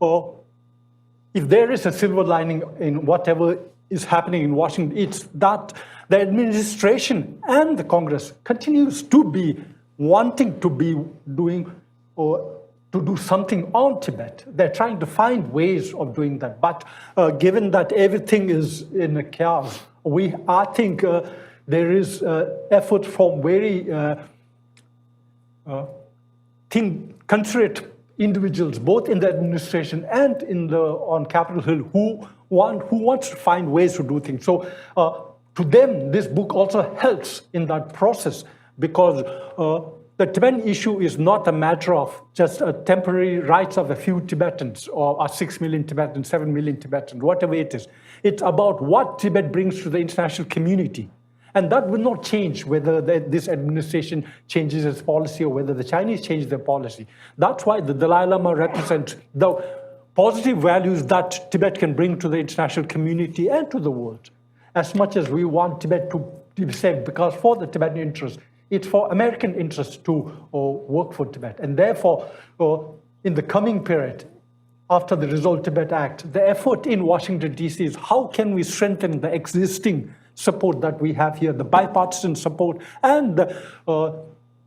if there is a silver lining in whatever is happening in Washington, it's that the administration and the Congress continues to be wanting to be doing or to do something on Tibet. They're trying to find ways of doing that. But given that everything is in a chaos, I think there is effort from very considerate individuals, both in the administration and on Capitol Hill, who wants to find ways to do things. So to them, this book also helps in that process, because the Tibetan issue is not a matter of just temporary rights of a few Tibetans or 6 million Tibetans, 7 million Tibetans, whatever it is. It's about what Tibet brings to the international community. And that will not change whether this administration changes its policy or whether the Chinese change their policy. That's why the Dalai Lama represents the positive values that Tibet can bring to the international community and to the world. As much as we want Tibet to be safe, because for the Tibetan interest, it's for American interests to work for Tibet. And therefore, in the coming period, after the Resolve Tibet Act, the effort in Washington, D.C. is how can we strengthen the existing support that we have here, the bipartisan support and the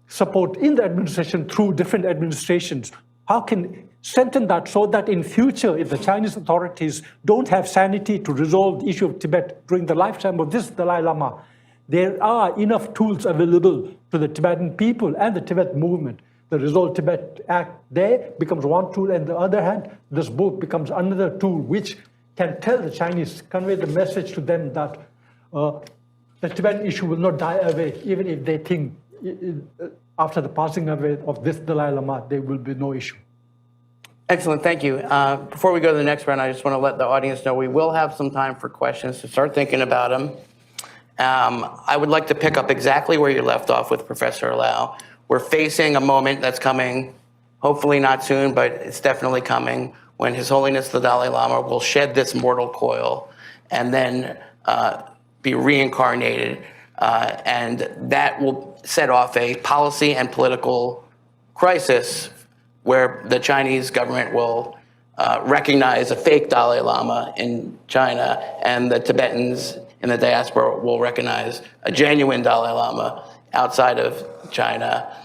support in the administration through different administrations. How can strengthen that so that in future, if the Chinese authorities don't have sanity to resolve the issue of Tibet during the lifetime of this Dalai Lama, there are enough tools available to the Tibetan people and the Tibet movement. The Resolve Tibet Act there becomes one tool, and on the other hand, this book becomes another tool which can tell the Chinese, convey the message to them that the Tibetan issue will not die away, even if they think after the passing away of this Dalai Lama, there will be no issue. Excellent, thank you. Before we go to the next round, I just want to let the audience know we will have some time for questions, to start thinking about them. I would like to pick up exactly where you left off with Professor Lau. We're facing a moment that's coming, hopefully not soon, but it's definitely coming, when His Holiness the Dalai Lama will shed this mortal coil and then be reincarnated. And that will set off a policy and political crisis where the Chinese government will recognize a fake Dalai Lama in China, and the Tibetans in the diaspora will recognize a genuine Dalai Lama outside of China.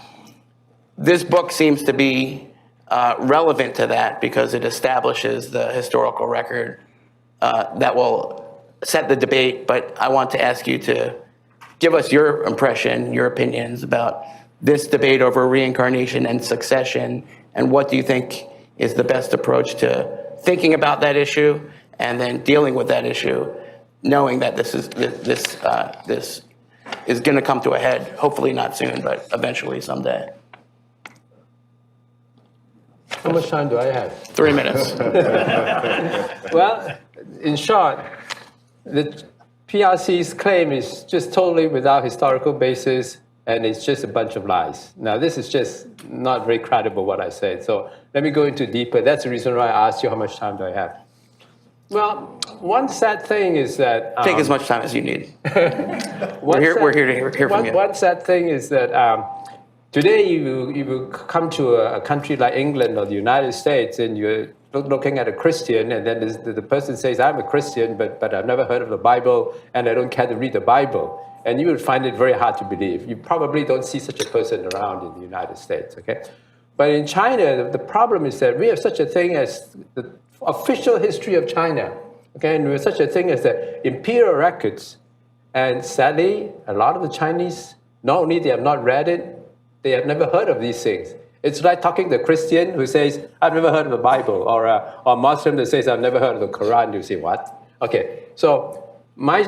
This book seems to be relevant to that because it establishes the historical record that will set the debate, but I want to ask you to give us your impression, your opinions about this debate over reincarnation and succession, and what do you think is the best approach to thinking about that issue and then dealing with that issue, knowing that this is going to come to a head, hopefully not soon, but eventually someday. How much time do I have? 3 minutes. Well, in short, the PRC's claim is just totally without historical basis, and it's just a bunch of lies. Now, this is just not very credible, what I said. So let me go into deeper. That's the reason why I asked you how much time do I have. Well, one sad thing is that... Take as much time as you need. We're here to hear from you. One sad thing is that today you will come to a country like England or the United States, and you're looking at a Christian, and then the person says, I'm a Christian, but I've never heard of the Bible, and I don't care to read the Bible. And you will find it very hard to believe. You probably don't see such a person around in the United States, okay? But in China, the problem is that we have such a thing as the official history of China, okay? And we have such a thing as the imperial records. And sadly, a lot of the Chinese, not only they have not read it, they have never heard of these things. It's like talking to a Christian who says, I've never heard of the Bible, or a Muslim that says, I've never heard of the Quran. You say, what? Okay, so my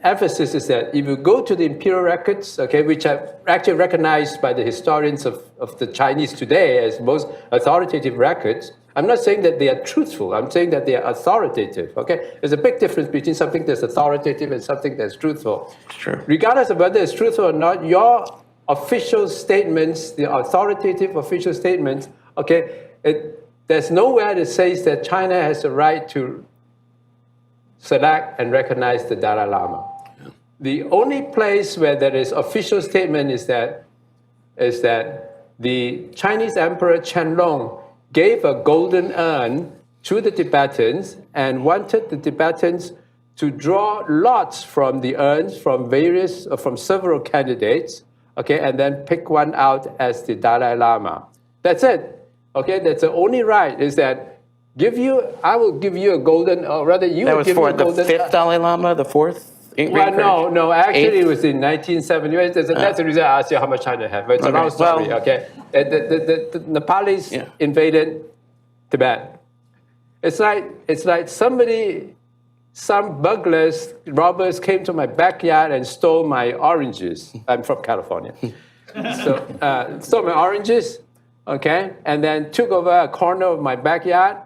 emphasis is that if you go to the imperial records, okay, which are actually recognized by the historians of the Chinese today as most authoritative records, I'm not saying that they are truthful. I'm saying that they are authoritative, okay? There's a big difference between something that's authoritative and something that's truthful. Sure. Regardless of whether it's truthful or not, your official statements, the authoritative official statements, okay, there's nowhere that says that China has the right to select and recognize the Dalai Lama. Yeah. The only place where there is official statement is that the Chinese Emperor Qianlong gave a golden urn to the Tibetans and wanted the Tibetans to draw lots from the urns from several candidates, okay, and then pick one out as the Dalai Lama. That's it. Okay, that's the only right is that I will give you a golden, or rather you That will was give me for a the golden. fifth Dalai Lama, the fourth? Well, no, actually Eighth? it was in 1970. That's the reason I asked you how much time to have. It's a long story, well- okay? The Nepalis Yeah. invaded Tibet. It's like some burglars, robbers came to my backyard and stole my oranges. I'm from California. So stole my oranges, okay? And then took over a corner of my backyard.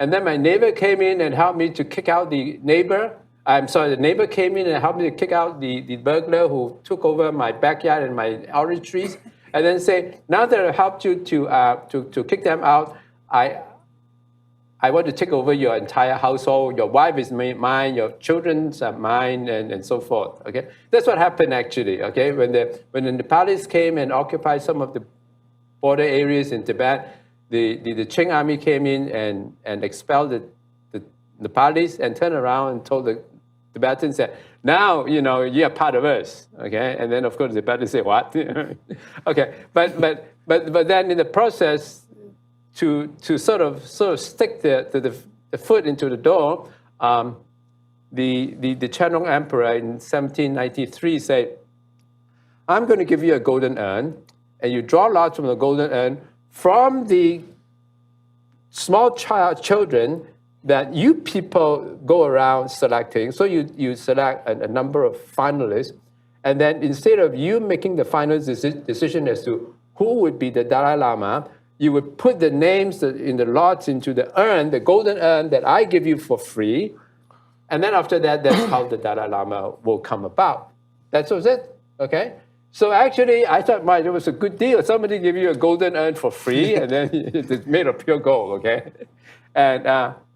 And then my neighbor came in and helped me to kick out the neighbor. The neighbor came in and helped me to kick out the burglar who took over my backyard and my orange trees. And then say, now that I helped you to kick them out, I want to take over your entire household. Your wife is mine, your children are mine, and so forth. Okay, that's what happened actually. Okay, when the Nepalis came and occupied some of the border areas in Tibet, the Qing army came in and expelled the Nepalis and turned around and told the Tibetans that now you're part of us. Okay, and then of course the Tibetans say what? Okay, but then in the process, to sort of stick the foot into the door, the Chenrong Emperor in 1793 said, I'm going to give you a golden urn, and you draw lots from the golden urn from the small children that you people go around selecting. So you select a number of finalists, and then instead of you making the final decision as to who would be the Dalai Lama, you would put the names in the lots into the urn, the golden urn that I give you for free. And then after that, that's how the Dalai Lama will come about. That was it, okay? So actually, I thought, it was a good deal. Somebody give you a golden urn for free, and then it's made of pure gold, okay? And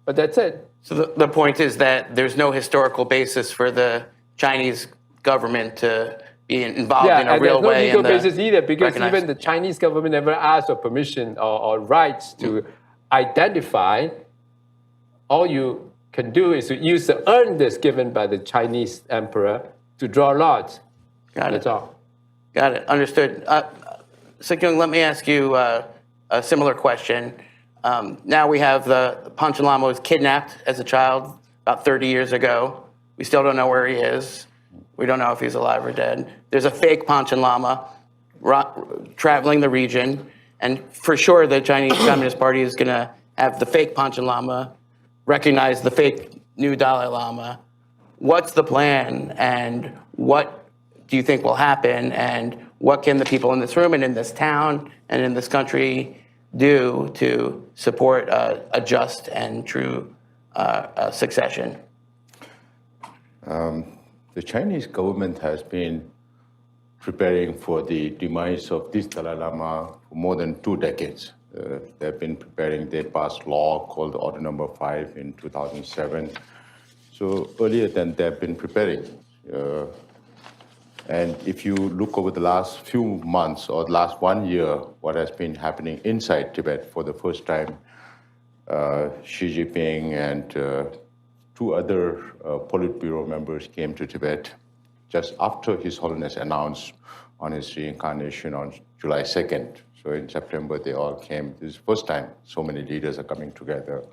but that's it. So the point is that there's no historical basis for the Chinese government to be involved in a real way. Yeah, and there's no legal basis either, because recognized. even the Chinese government never asked for permission or rights to identify. All you can do is to use the urn that's given by the Chinese emperor to draw lots. That's all. Got it. Understood. Sikyong, let me ask you a similar question. Now we have the Panchen Lama was kidnapped as a child about 30 years ago. We still don't know where he is. We don't know if he's alive or dead. There's a fake Panchen Lama traveling the region, and for sure the Chinese Communist Party is going to have the fake Panchen Lama recognize the fake new Dalai Lama. What's the plan, and what do you think will happen, and what can the people in this room and in this town and in this country do to support a just and true succession? The Chinese government has been preparing for the demise of this Dalai Lama for more than 2 decades. They've been preparing. They passed law called Order Number 5 in 2007. So earlier than they've been preparing. And if you look over the last few months or the last 1 year, what has been happening inside Tibet for the first time, Xi Jinping and 2 other Politburo members came to Tibet just after His Holiness announced on his reincarnation on July 2nd. So in September, they all came. This is the first time so many leaders are coming together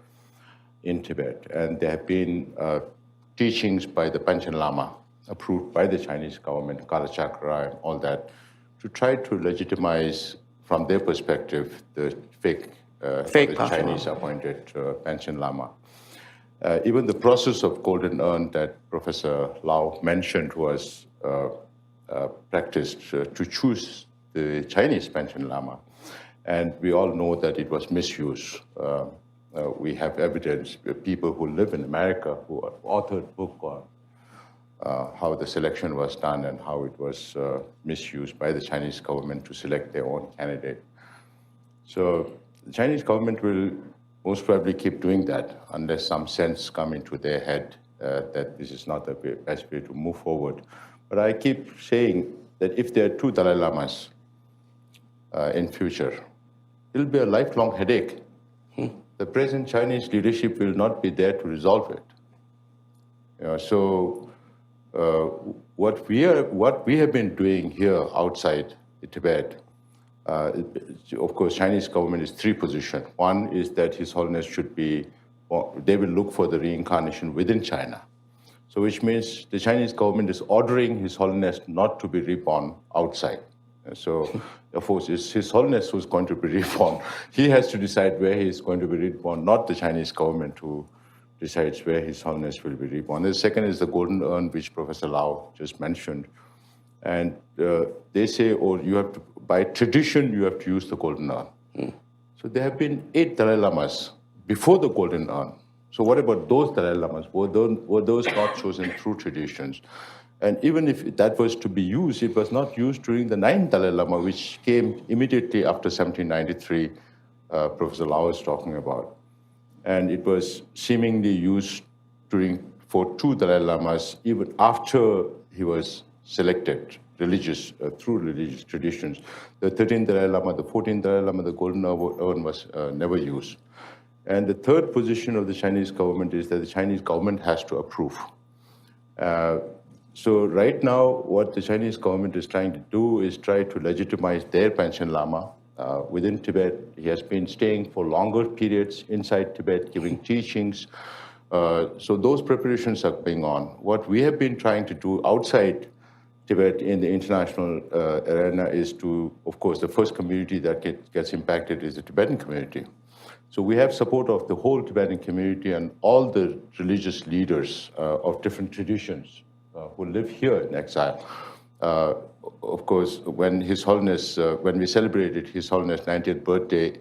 in Tibet. And there have been teachings by the Panchen Lama, approved by the Chinese government, Kalachakra and all that, to try to legitimize, from their perspective, the fake Chinese appointed Panchen Lama. Even the process of golden urn that Professor Lau mentioned was practiced to choose the Chinese Panchen Lama. And we all know that it was misused. We have evidence, people who live in America who authored book on how the selection was done and how it was misused by the Chinese government to select their own candidate. So the Chinese government will most probably keep doing that unless some sense come into their head that this is not the best way to move forward. But I keep saying that if there are 2 Dalai Lamas in future, it'll be a lifelong headache. The present Chinese leadership will not be there to resolve it. So what we have been doing here outside Tibet, of course, Chinese government is three positions. One is that His Holiness should be, they will look for the reincarnation within China. So which means the Chinese government is ordering His Holiness not to be reborn outside. So, of course, it's His Holiness who's going to be reborn. He has to decide where he is going to be reborn, not the Chinese government who decides where His Holiness will be reborn. The second is the golden urn, which Professor Lau just mentioned. And they say, oh, you have to, by tradition, you have to use the golden urn. So there have been 8 Dalai Lamas before the golden urn. So what about those Dalai Lamas? Were those not chosen through traditions? And even if that was to be used, it was not used during the 9th Dalai Lama, which came immediately after 1793, Professor Lau is talking about. And it was seemingly used for 2 Dalai Lamas, even after he was selected through religious traditions. The 13th Dalai Lama, the 14th Dalai Lama, the golden urn was never used. And the third position of the Chinese government is that the Chinese government has to approve. So right now, what the Chinese government is trying to do is try to legitimize their Panchen Lama within Tibet. He has been staying for longer periods inside Tibet, giving teachings. So those preparations are going on. What we have been trying to do outside Tibet in the international arena is to, of course, the first community that gets impacted is the Tibetan community. So we have support of the whole Tibetan community and all the religious leaders of different traditions who live here in exile. Of course, when His Holiness, when we celebrated His Holiness' 90th birthday,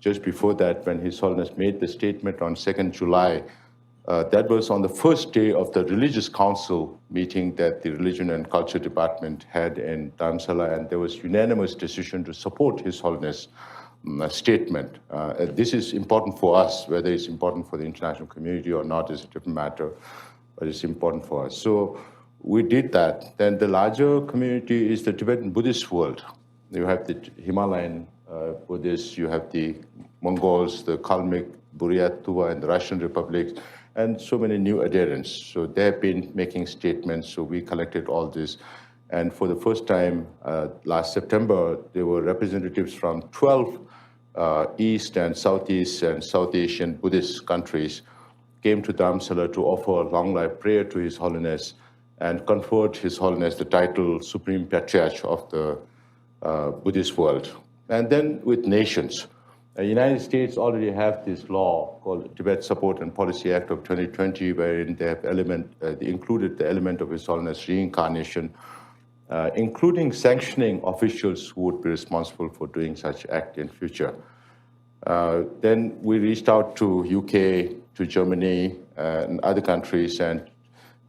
just before that, when His Holiness made the statement on 2nd July, that was on the first day of the religious council meeting that the Religion and Culture Department had in Dharamsala, and there was unanimous decision to support His Holiness' statement. This is important for us. Whether it's important for the international community or not is a different matter, but it's important for us. So we did that. Then the larger community is the Tibetan Buddhist world. You have the Himalayan Buddhists, you have the Mongols, the Kalmyk, Buryat, Tuva, and the Russian republics, and so many new adherents. So they have been making statements, so we collected all this. And for the first time, last September, there were representatives from 12 East and Southeast and South Asian Buddhist countries came to Dharamsala to offer a long life prayer to His Holiness and conferred His Holiness the title Supreme Patriarch of the Buddhist world. And then with nations. The United States already have this law called Tibet Support and Policy Act of 2020, wherein they have they included the element of His Holiness reincarnation, including sanctioning officials who would be responsible for doing such act in future. Then we reached out to UK, to Germany, and other countries, and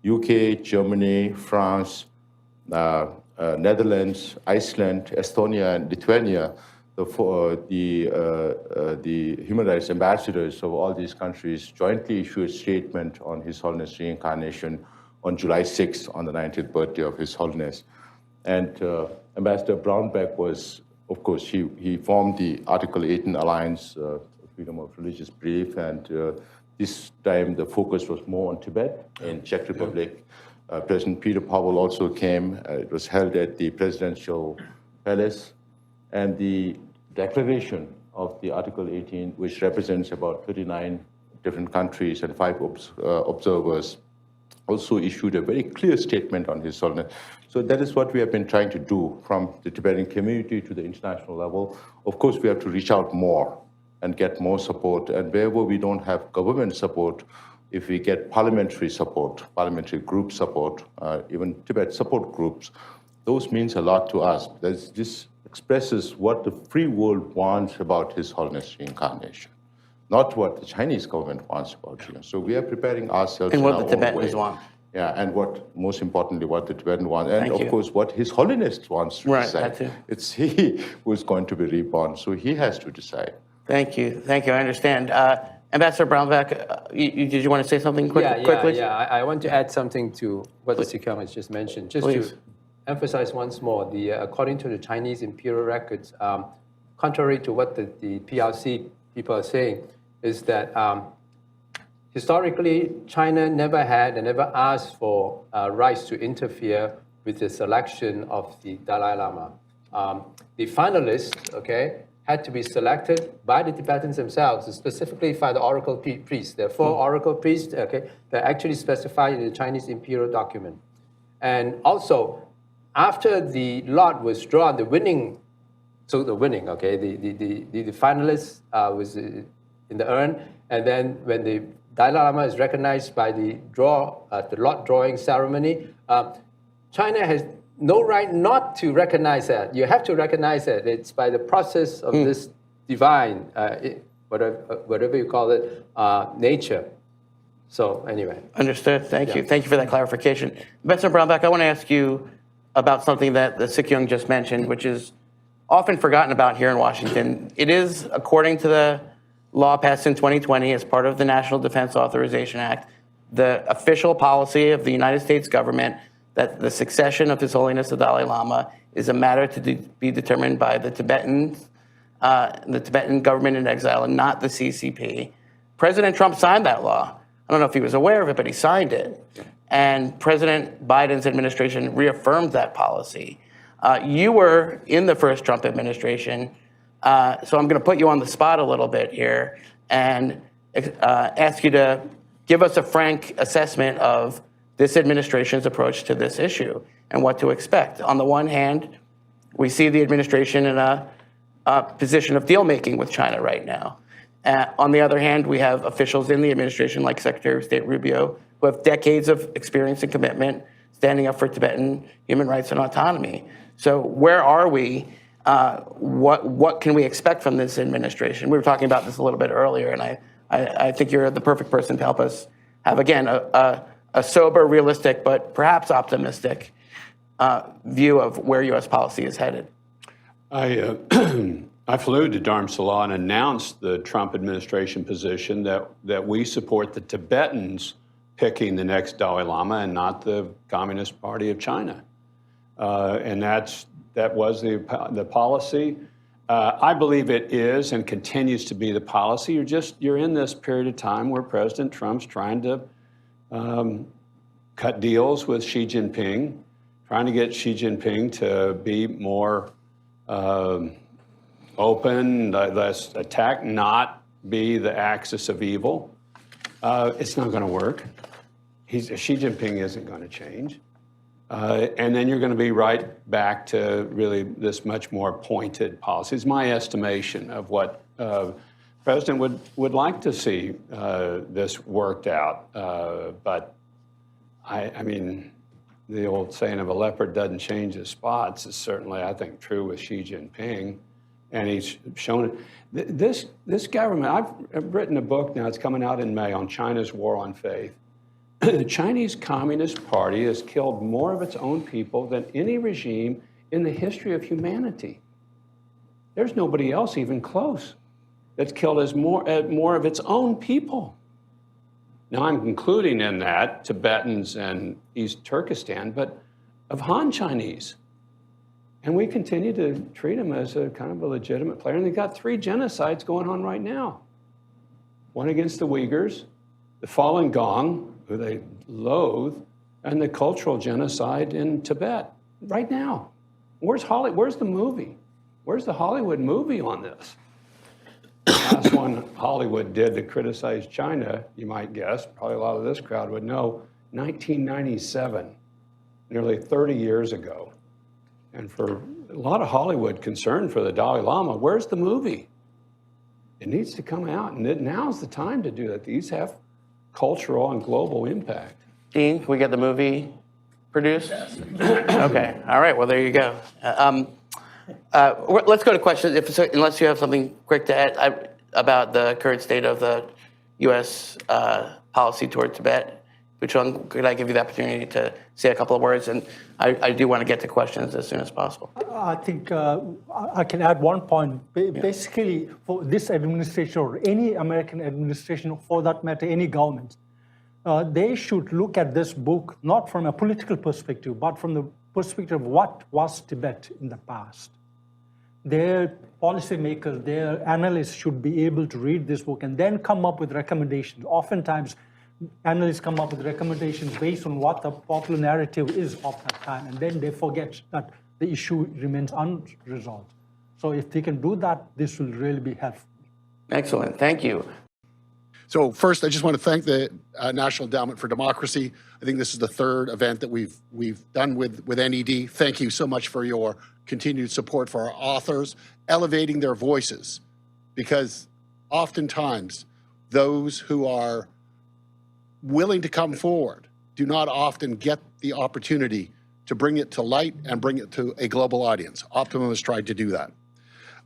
UK, Germany, France, Netherlands, Iceland, Estonia, and Lithuania, the human rights ambassadors of all these countries jointly issued a statement on His Holiness reincarnation on July 6th, on the 90th birthday of His Holiness. And Ambassador Brownback was, of course, he formed the Article 18 Alliance, Freedom of Religious Belief, and this time the focus was more on Tibet in Czech Republic. President Peter Powell also came. It was held at the Presidential Palace. And the declaration of the Article 18, which represents about 39 different countries and 5 observers, also issued a very clear statement on His Holiness. So that is what we have been trying to do from the Tibetan community to the international level. Of course, we have to reach out more and get more support. And wherever we don't have government support, if we get parliamentary support, parliamentary group support, even Tibet support groups, those means a lot to us. This expresses what the free world wants about His Holiness reincarnation, not what the Chinese government wants about it. So we are preparing ourselves And in what our the own Tibetans way. want. Yeah, and most importantly, what the Tibetan wants. And Thank of you. course, what His Holiness wants to Right, decide. that too. It's he who is going to be reborn, so he has to decide. Thank you. Thank you. I understand. Ambassador Brownback, did you want to say something quickly? Yeah. I want to add something to what the Sikyong has just mentioned. Just Please. to emphasize once more, according to the Chinese imperial records, contrary to what the PRC people are saying, is that historically, China never had and never asked for rights to interfere with the selection of the Dalai Lama. the finalists, okay, had to be selected by the Tibetans themselves, specifically by the oracle priests. There are 4 oracle priests, okay, that actually specified in the Chinese imperial document. And also, after the lot was drawn, the winning, okay, the finalist was in the urn, and then when the Dalai Lama is recognized by the lot drawing ceremony, China has no right not to recognize that. You have to recognize it. It's by the process of this divine, whatever you call it, nature. So anyway. Understood. Thank you. Thank you for that clarification. Professor Brownback, I want to ask you about something that the Sikyong just mentioned, which is often forgotten about here in Washington. It is, according to the law passed in 2020 as part of the National Defense Authorization Act, the official policy of the United States government that the succession of His Holiness the Dalai Lama is a matter to be determined by the Tibetan government in exile and not the CCP. President Trump signed that law. I don't know if he was aware of it, but he signed it. And President Biden's administration reaffirmed that policy. You were in the first Trump administration, so I'm going to put you on the spot a little bit here and ask you to give us a frank assessment of this administration's approach to this issue and what to expect. On the one hand, we see the administration in a position of deal-making with China right now. On the other hand, we have officials in the administration like Secretary of State Rubio who have decades of experience and commitment standing up for Tibetan human rights and autonomy. So where are we? What can we expect from this administration? We were talking about this a little bit earlier, and I think you're the perfect person to help us have, again, a sober, realistic, but perhaps optimistic view of where U.S. policy is headed. I flew to Dharamsala and announced the Trump administration position that we support the Tibetans picking the next Dalai Lama and not the Communist Party of China. And that was the policy. I believe it is and continues to be the policy. You're in this period of time where President Trump's trying to cut deals with Xi Jinping, trying to get Xi Jinping to be more open, less attack, not be the axis of evil. It's not going to work. Xi Jinping isn't going to change. And then you're going to be right back to really this much more pointed policy. It's my estimation of what President would like to see this worked out. But I mean, the old saying of a leopard doesn't change his spots is certainly, I think, true with Xi Jinping. And he's shown it. This government, I've written a book now, it's coming out in May, on China's war on faith. The Chinese Communist Party has killed more of its own people than any regime in the history of humanity. There's nobody else even close that's killed more of its own people. Now, I'm including in that Tibetans and East Turkestan, but of Han Chinese. And we continue to treat them as a kind of a legitimate player. And they've got 3 genocides going on right now. One against the Uyghurs, the Falun Gong, who they loathe, and the cultural genocide in Tibet right now. Where's the movie? Where's the Hollywood movie on this? The last one Hollywood did to criticize China, you might guess, probably a lot of this crowd would know, 1997, nearly 30 years ago. And for a lot of Hollywood concerned for the Dalai Lama, where's the movie? It needs to come out, and now's the time to do that. These have cultural and global impact. Dean, can we get the movie produced? Yes. Okay. All right. Well, there you go. Let's go to questions, unless you have something quick to add about the current state of the U.S. Policy toward Tibet. Bhuchung, could I give you the opportunity to say a couple of words? And I do want to get to questions as soon as possible. I think I can add one point. Basically, for this administration or any American administration, for that matter, any government, they should look at this book not from a political perspective, but from the perspective of what was Tibet in the past. Their policymakers, their analysts should be able to read this book and then come up with recommendations. Oftentimes, analysts come up with recommendations based on what the popular narrative is of that time, and then they forget that the issue remains unresolved. So if they can do that, this will really be helpful. Excellent. Thank you. So first, I just want to thank the National Endowment for Democracy. I think this is the third event that we've done with NED. Thank you so much for your continued support for our authors, elevating their voices, because oftentimes those who are willing to come forward do not often get the opportunity to bring it to light and bring it to a global audience. Optimum has tried to do that.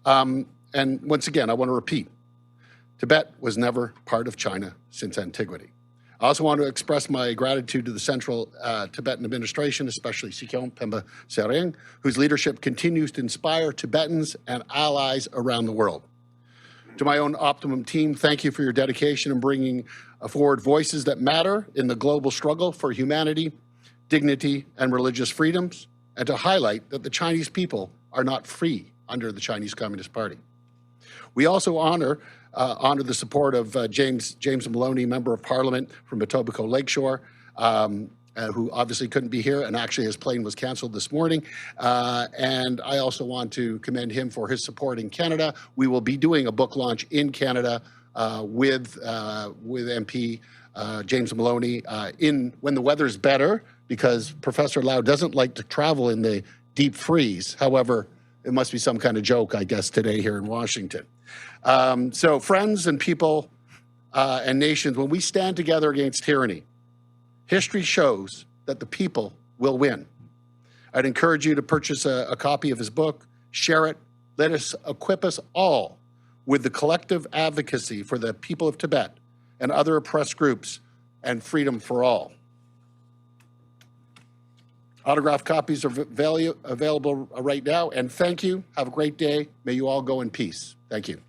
And once again, I want to repeat, Tibet was never part of China since antiquity. I also want to express my gratitude to the Central Tibetan Administration, especially Sikyong Penpa Tsering, whose leadership continues to inspire Tibetans and allies around the world. To my own Optimum team, thank you for your dedication in bringing forward voices that matter in the global struggle for humanity, dignity, and religious freedoms, and to highlight that the Chinese people are not free under the Chinese Communist Party. We also honor the support of James Maloney, Member of Parliament from Etobicoke Lakeshore, who obviously couldn't be here, and actually his plane was canceled this morning. And I also want to commend him for his support in Canada. We will be doing a book launch in Canada with MP James Maloney when the weather's better, because Professor Lau doesn't like to travel in the deep freeze. However, it must be some kind of joke, I guess, today here in Washington. So friends and people and nations, when we stand together against tyranny, history shows that the people will win. I'd encourage you to purchase a copy of his book, share it. Let us equip us all with the collective advocacy for the people of Tibet and other oppressed groups and freedom for all. Autographed copies are available right now. And thank you. Have a great day. May you all go in peace. Thank you.